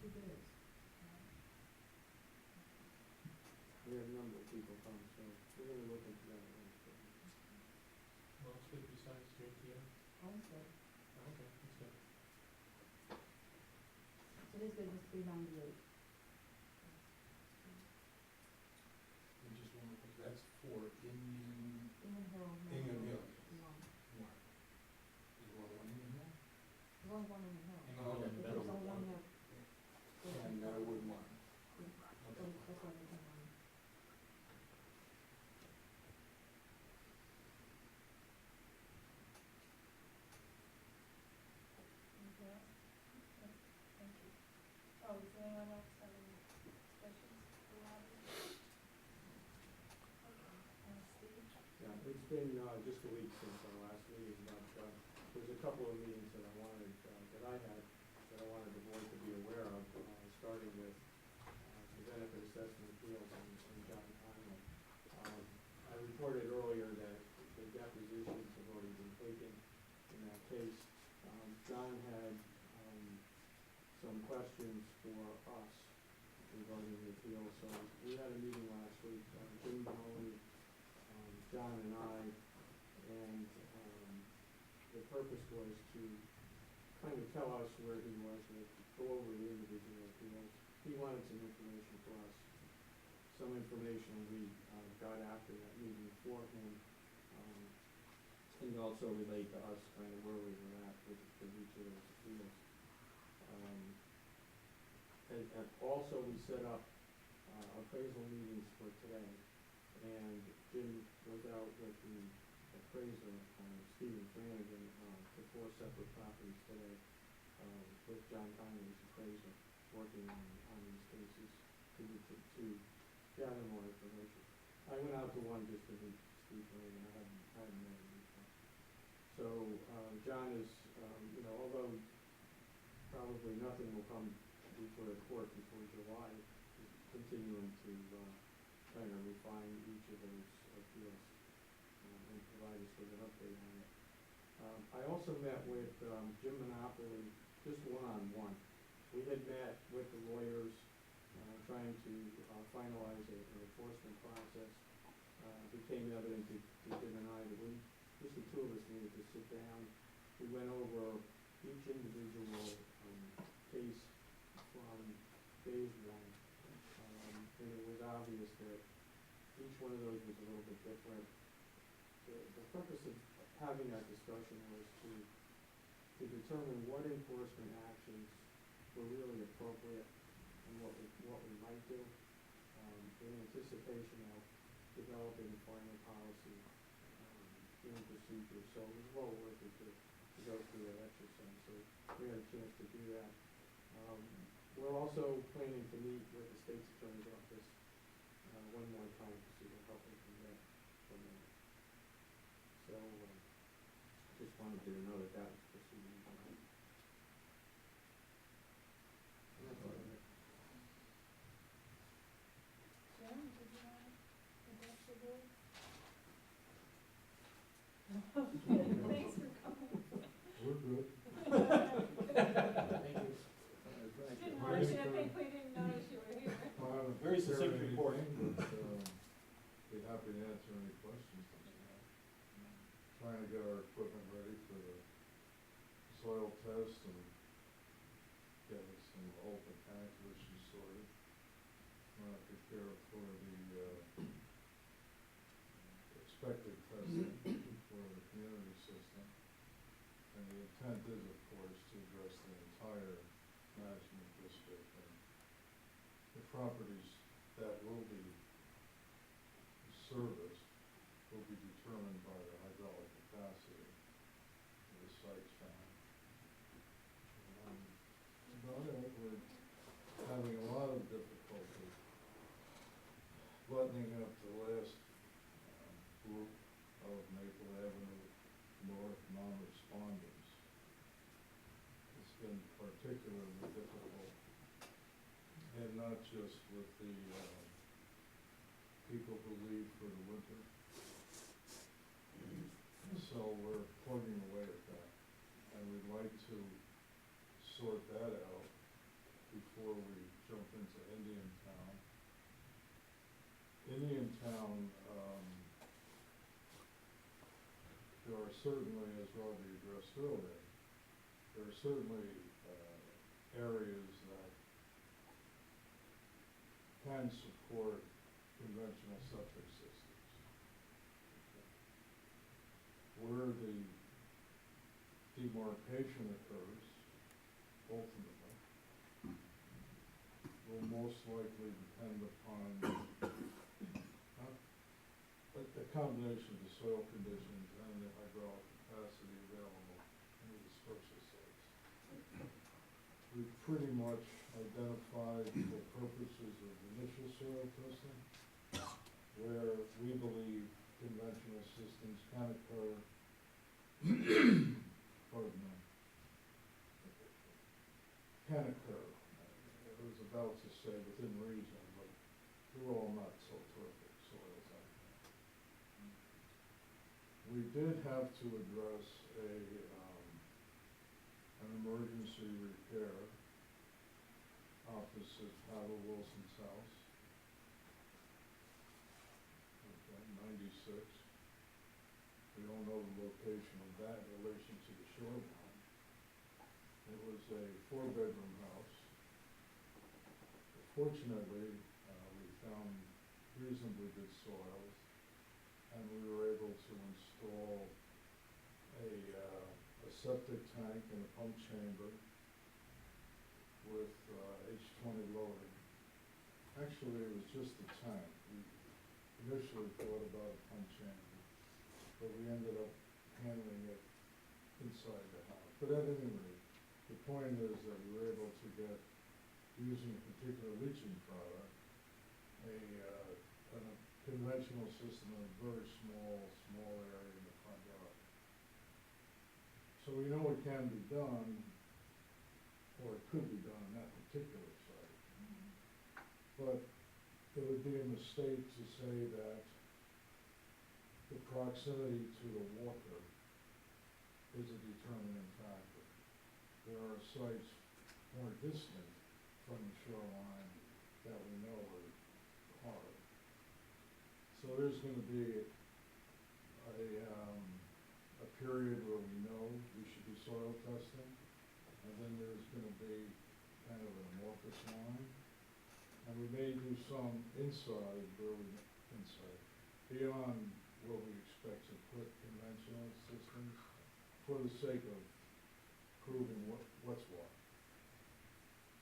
two bids. We had a number of people come, so we're gonna look into that one. Well, it's good besides JTM. Oh, it's good. Okay, that's good. So his bid was $398. I just wonder, that's for Indian, Ingham Hill. Ingham Hill. One. what? Is there one Indian Hill? There's only one in the hill. Oh, okay. If there's only one there. And Meadowwood one. Yeah, so that's why they came on. Anything else? No? Thank you. Oh, does anyone else have any questions for Robbie? Okay, Steve? Yeah, it's been, just a week since our last meeting, but, there's a couple of meetings that I wanted, that I had, that I wanted the board to be aware of, starting with, the benefit assessment appeals and John Conley. I reported earlier that the depositions have already been taken in that case. John had, some questions for us regarding the appeal, so we had a meeting last week, Jim Mahoney, John and I, and, the purpose was to kind of tell us where he was, and go over the individual appeals. He wanted some information for us, some information we, got after that meeting for him, and also relate to us kind of where we were at with each of those appeals. And also we set up, appraisal meetings for today, and Jim was out with the appraiser, Stephen Flanagan, for 4 separate properties today, with John Conley's appraiser, working on these cases to gather more information. I went out to one just to meet Steve Flanagan, I hadn't met him before. So, John is, although probably nothing will come before the court before July, is continuing to, kind of refine each of those appeals, and provide us with an update on it. I also met with, Jim Monopoly, just one-on-one. We had met with the lawyers, trying to, finalize an enforcement process. Became evident to Jim and I that just the two of us needed to sit down. We went over each individual, case from phase one, and it was obvious that each one of those was a little bit different. The purpose of having that discussion was to determine what enforcement actions were really appropriate and what we might do, in anticipation of developing final policy, and procedure. So it was well worth it to go through that exercise, so we had a chance to do that. We're also planning to meet with the state's attorney's office, one more time to see what help we can get from them. So, just wanted you to know that that was proceeding. And that's all I have. Jim, did you want to address the board? Thanks for coming. We're good. Thank you. Didn't want you to think we didn't notice you were here. Very succinct report. Be happy to answer any questions that you have. Trying to get our equipment ready for the soil test and get some open tank issues sorted. Prepare for the, expected testing for the community system. And the intent is, of course, to address the entire management district, and the properties that will be serviced will be determined by the hydraulic capacity of the sites found. About it, we're having a lot of difficulty buttoning up the last group of Maple Avenue North non-responders. It's been particularly difficult, and not just with the people who leave for the winter. So we're plugging away at that, and we'd like to sort that out before town, there are certainly, as Robbie addressed earlier, there are certainly areas that can support conventional septic systems. Where the demarcation occurs, ultimately, will most likely depend upon a combination of the soil conditions and the hydraulic capacity available in the dispersal sites. We've pretty much identified for purposes of initial soil testing where we believe conventional systems can occur, pardon me, can occur. I was about to say within reason, but they're all not so terrific soils out there. We did have to address an emergency repair opposite Paddle Wilson's house. Okay, 96. We don't know the location of that in relation to the shoreline. It was a 4-bedroom house. Fortunately, we found reasonably good soils, and we were able to install a septic tank and a pump chamber with H20 loading. Actually, it was just the tank. We initially thought about a pump chamber, but we ended up handling it inside the house. But at any rate, the point is that we were able to get, using a particular leaching product, a conventional system in a very small area in the front yard. So we know it can be done, or it could be done on that particular site. But it would be a mistake to say that the proximity to the water is a determining factor. There are sites more distant from the shoreline that we know are hard. So there's going to be a period where we know we should be soil testing, and then there's going to be kind of an amorphous line. And we may do some inside beyond what we expect to put conventional systems for the sake of proving what's what.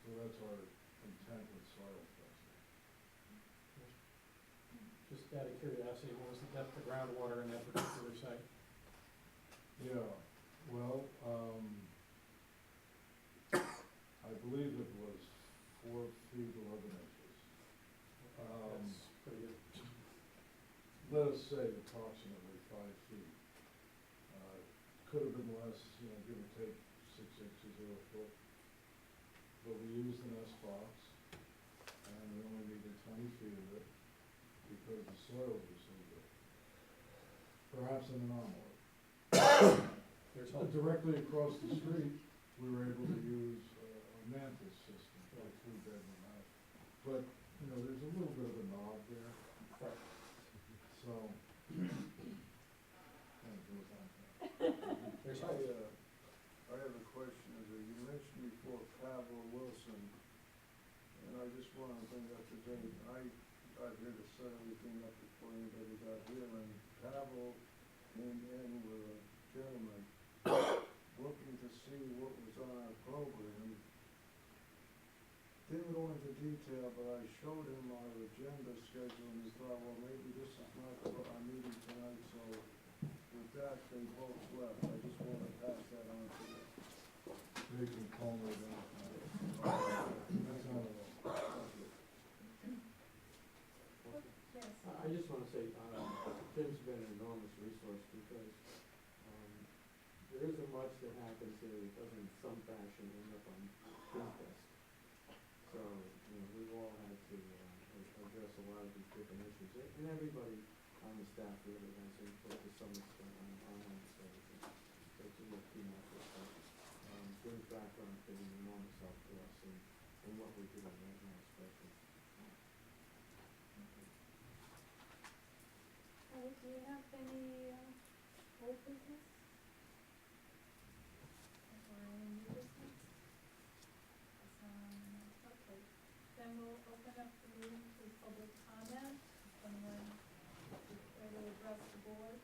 So that's our intent with soil testing. Just out of curiosity, what was the depth of groundwater in that particular site? Yeah, well, I believe it was 4 feet 11 inches. That's pretty good. Let us say approximately 5 feet. Could have been less, give or take 6 inches or a foot. But we used an S box, and we only needed 20 feet of it because the soils were so good. Perhaps an anomaly. There's hope. Directly across the street, we were able to use a mantis system for a 3-bedroom house. But, there's a little bit of a knob there. Right. So, There's hope. I have a question. You mentioned before Pavel Wilson, and I just want to bring up to date. I got here to set everything up before anybody got here, and Pavel came in with a gentleman looking to see what was on our program. Didn't go into detail, but I showed him our agenda schedule, and he thought, well, maybe this is not our meeting tonight, so with that, they both left. I just want to pass that on to them. They can call me back. That's all. Yes. I just want to say, Tim's been an enormous resource because there isn't much that happens here that doesn't in some fashion end up on his desk. So, we've all had to address a lot of these different issues, and everybody on the staff really has input to some extent on that, so it's a real team effort. But Jim's background has been an enormous help to us and what we're doing right now especially. Do you have any, old business? Or any new business? Okay, then we'll open up the meeting to public comment, if anyone care to address the board.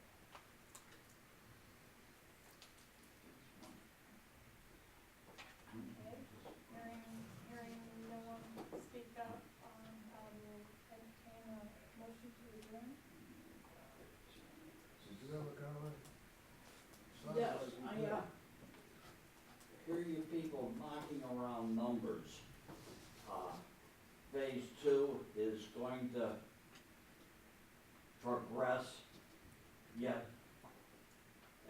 Okay, hearing no one speak up, I will entertain a motion to adjourn. Did you have a comment? Sounds Yes, like you I, did. hear you people knocking around numbers. Phase two is going to progress, yet,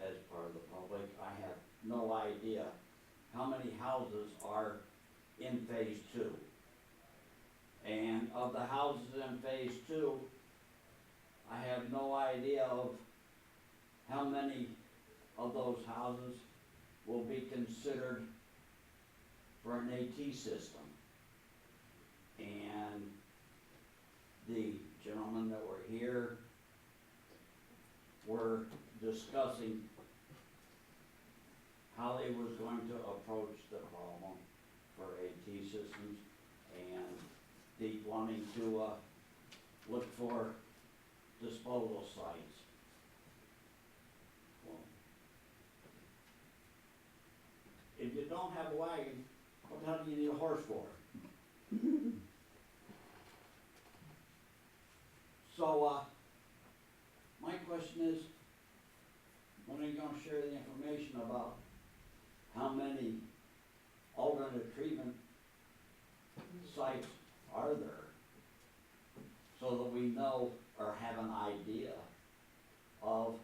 as part of the public, I have no idea how many houses are in phase two. And of the houses in phase two, I have no idea of how many of those houses will be considered for an AT system. And the gentlemen that were here were discussing how they was going to approach the problem for AT systems, and the wanting to look for disposal sites. Well, if you don't have a wagon, what the hell do you need a horse for? So, my question is, when are you gonna share the information about how many alternate treatment sites are there? So that we know or have an idea of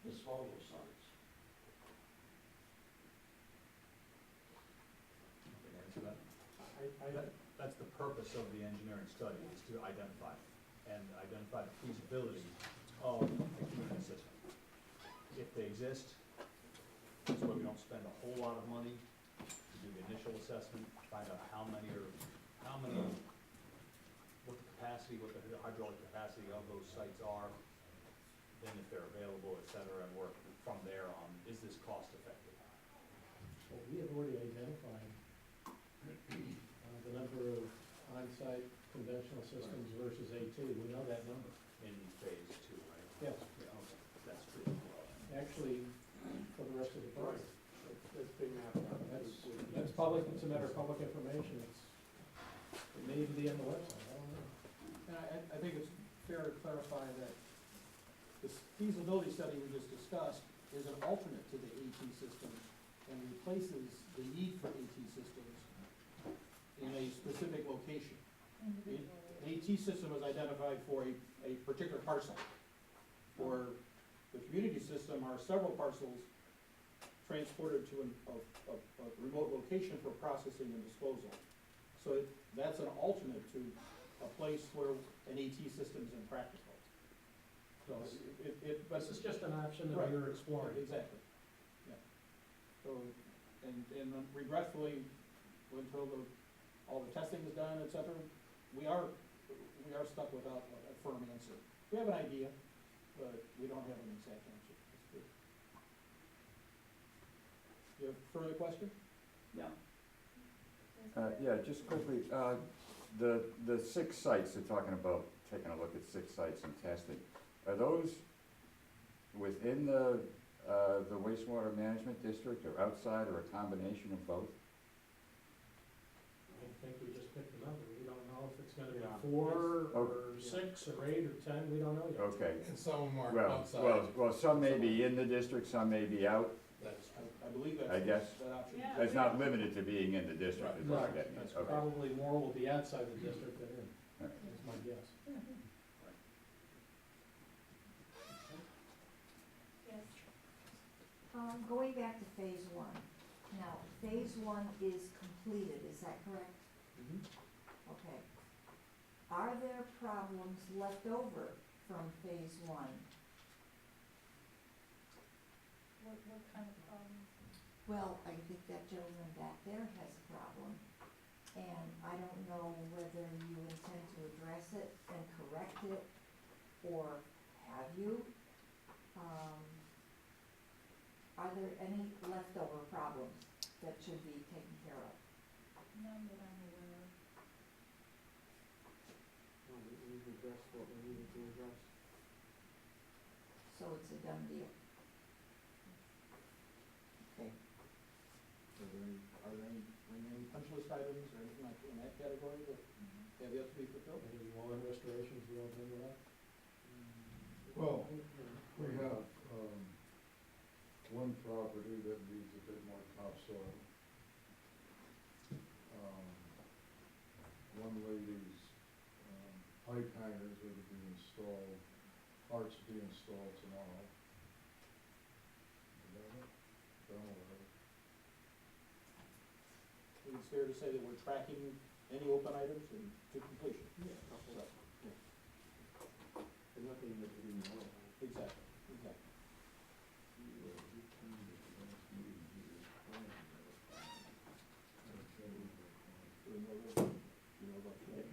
disposal sites. Can I answer that? That's the purpose of the engineering study, is to identify the feasibility of a treatment system. If they exist, that's why we don't spend a whole lot of money to do the initial assessment, find out what the capacity, what the hydraulic capacity of those sites are, then if they're available, et cetera, and work from there on, is this cost effective? Well, we have already identified the number of on-site conventional systems versus AT. We know that number. In phase two, right? Yes. Yeah, okay, that's true. Actually, for the rest of the project. That's big map. That's public, it's a matter of public information. It may even be on the website, I don't know. And I think it's fair to clarify that this feasibility study we just discussed is an alternate to the AT system and replaces the need for AT systems in a specific location. The AT system is identified for a particular parcel. For the community system are several parcels transported to a remote location for processing and disposal. So that's an alternate to a place where an AT system is impractical. So but This is just an option that Right. we're exploring. Exactly, yeah. So, and regretfully, until all the testing is done, et cetera, we are stuck without a firm answer. We have an idea, but we don't have an exact answer. That's good. You have a further question? Yeah. Yeah, just quickly, the 6 sites they're talking about, taking a look at 6 sites and testing, are those within the wastewater management district or outside or a combination of both? I think we just picked the number. We don't know if it's gonna be Yeah. 4 Oh. or 6 or 8 or 10, we don't know yet. Okay, And some of them are well, outside. well, some may be in the district, some may be out. That's I believe that's I guess. that option. Yeah. It's not limited to being in the district, is what I'm getting at, That's okay. probably more will be outside the district than in, All right. is my guess. Yes. Going back to phase one, now, phase one is completed, is that correct? Okay. Are there problems left over from phase one? What kind of problems? Well, I think that gentleman back there has a problem, and I don't know whether you intend to address it and correct it, or have you? Are there any leftover problems that should be taken care of? None that I'm aware of. We've addressed what we needed to address. So it's a done deal? Okay. Are there any remaining punch list items or anything like in that category that have yet to be fulfilled? Any lawn restorations you want to bring up? Well, we have, one property that needs a bit more topsoil. One lady's, pipe hangers are to be installed, parts to be installed tomorrow. Is that it? Done already. I think it's fair to say that we're tracking any open items and to completion. Yeah, a couple. Right, yeah, There's nothing that we didn't know about. exactly, exactly. Do we know that, you know about that?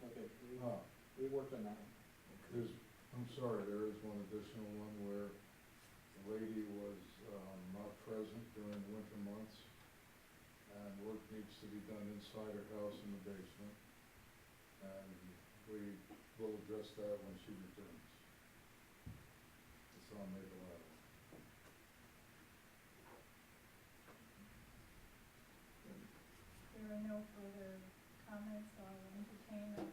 Okay, we worked on that one. There's, I'm sorry, there is one additional one where the lady was, not present during the winter months, and work needs to be done inside her house in the basement, and we will address that when she returns. It's on Maple Avenue. There are no further comments, I'll entertain a